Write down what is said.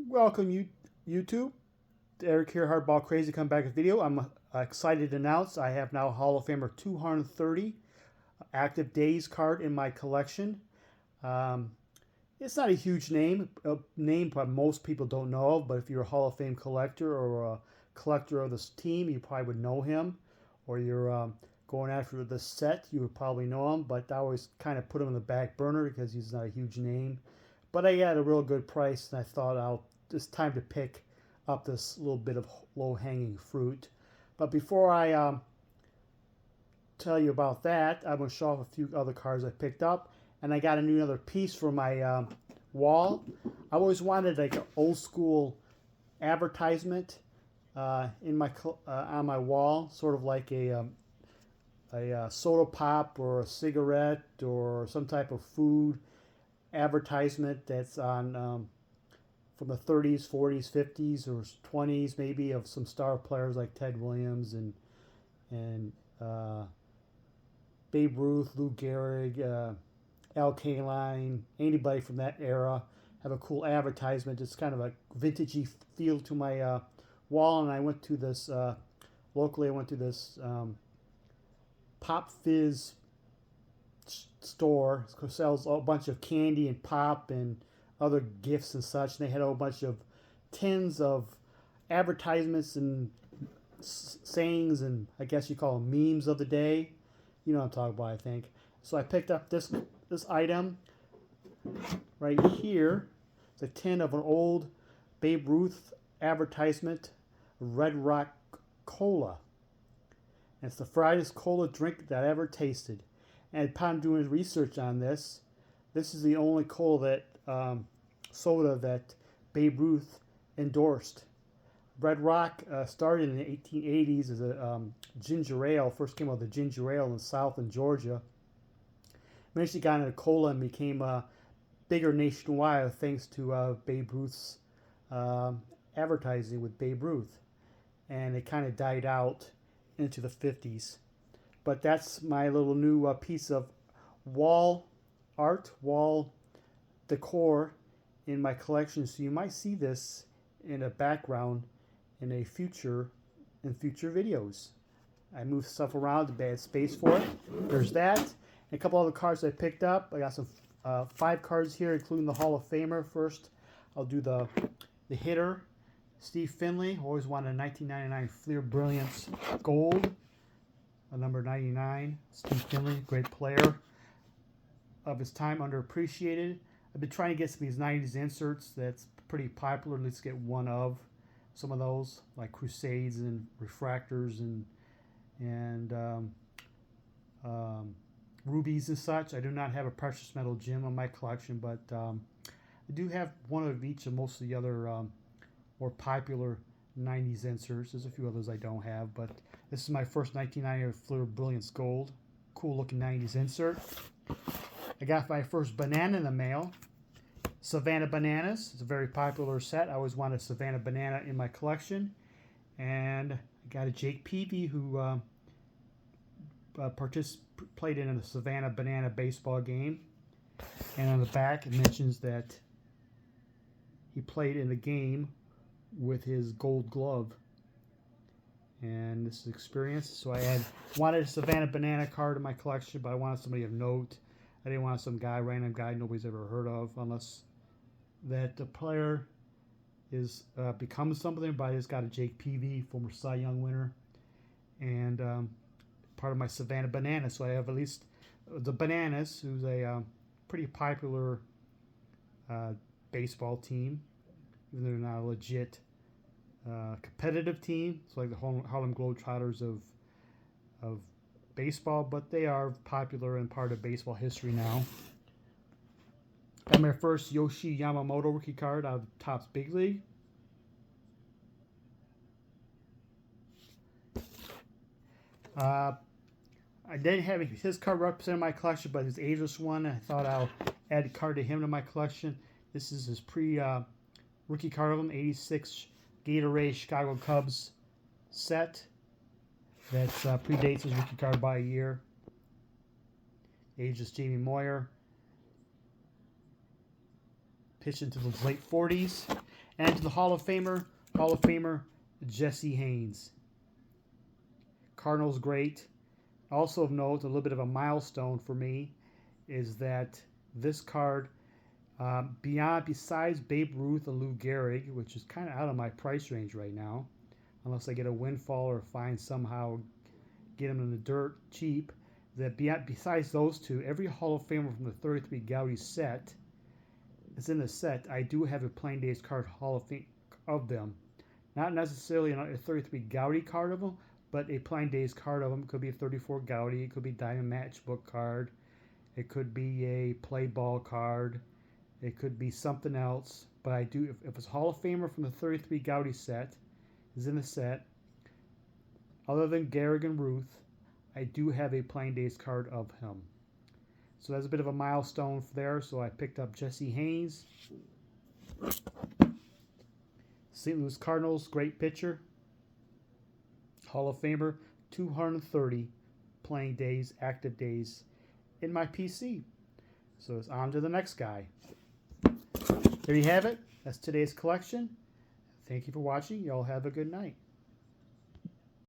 Welcome YouTube. Eric here, Hardball Crazy, come back with video. I'm excited to announce I have now Hall of Famer 230 active days card in my collection. It's not a huge name, but most people don't know of, but if you're a Hall of Fame collector or a collector of this team, you probably would know him. Or you're going after the set, you would probably know him, but I always kind of put him in the back burner because he's not a huge name. But I got a real good price, and I thought it's time to pick up this little bit of low-hanging fruit. But before I tell you about that, I'm going to show off a few other cards I picked up. And I got another piece for my wall. I always wanted like an old-school advertisement in my on my wall, sort of like a soda pop or a cigarette or some type of food advertisement that's on from the 30s, 40s, 50s, or 20s, maybe, of some star players like Ted Williams and Babe Ruth, Lou Gehrig, Al Kaline, anybody from that era. Have a cool advertisement. It's kind of a vintagey feel to my wall. And I went to this locally. I went to this Pop Fizz store. It sells a bunch of candy and pop and other gifts and such. And they had a whole bunch of tins of advertisements and sayings, and I guess you call them memes of the day. You know what I'm talking about, I think. So I picked up this item right here. It's a tin of an old Babe Ruth advertisement, Red Rock Cola. And it's the friedest cola drink that I ever tasted. And upon doing research on this, this is the only cola that soda that Babe Ruth endorsed. Red Rock started in the 1880s as a ginger ale. First came out with a ginger ale in the South in Georgia. Eventually got into cola and became bigger nationwide thanks to Babe Ruth's advertising with Babe Ruth. And it kind of died out into the 50s. But that's my little new piece of wall art, wall decor in my collection. So you might see this in a background in future videos. I move stuff around to add space for it. There's that. And a couple other cards I picked up. I got some 5 cards here, including the Hall of Famer. First, I'll do the hitter, Steve Finley. Always wanted a 1999 Fleer Brilliance Gold. Number 99, Steve Finley, great player of his time, underappreciated. I've been trying to get some of these 90s inserts that's pretty popular. Let's get one of some of those, like Crusades and Refractors and Rubies and such. I do not have a precious metal gem on my collection, but I do have one of each of most of the other more popular 90s inserts. There's a few others I don't have, but this is my first 1990 Fleer Brilliance Gold. Cool looking 90s insert. I got my first banana in the mail. Savannah Bananas. It's a very popular set. I always wanted a Savannah Banana in my collection. And I got a Jake Peavy who played in a Savannah Banana baseball game. And on the back it mentions that he played in the game with his gold glove. And this is experience. So I wanted a Savannah Banana card in my collection, but I wanted somebody of note. I didn't want some random guy nobody's ever heard of, unless that the player is becomes something. But I just got a Jake Peavy, former Cy Young winner, and part of my Savannah Banana. So I have at least the Bananas, who's a pretty popular baseball team, even though they're not a legit competitive team. It's like the Harlem Globetrotters of baseball, but they are popular and part of baseball history now. Got my first Yoshi Yamamoto rookie card out of Topps Big League. I didn't have his card represented in my collection, but his ageless one, I thought I'll add a card to him to my collection. This is his rookie card of him, 86 Gatorade Chicago Cubs set. That predates his rookie card by a year. Ageless Jamie Moyer. pitched into the late 40s. And to the Hall of Famer Jesse Haynes. Cardinals great. Also of note, a little bit of a milestone for me is that this card, besides Babe Ruth and Lou Gehrig, which is kind of out of my price range right now, unless I get a windfall or find somehow get them in the dirt cheap, that besides those two, every Hall of Famer from the 33 Gaudy set is in the set. I do have a Plain Days card Hall of Fame of them. Not necessarily a 33 Gaudy card of them, but a Plain Days card of them. It could be a 34 Gaudy, it could be a Diamond Matchbook card, it could be a Play Ball card, it could be something else. But I do, if it's Hall of Famer from the 33 Gaudy set is in the set, other than Gehrig and Ruth, I do have a Plain Days card of him. So that's a bit of a milestone there. So I picked up Jesse Haynes. St. Louis Cardinals, great pitcher. Hall of Famer, 230 playing days, active days in my PC. So it's on to the next guy. There you have it. That's today's collection. Thank you for watching. Y'all have a good night.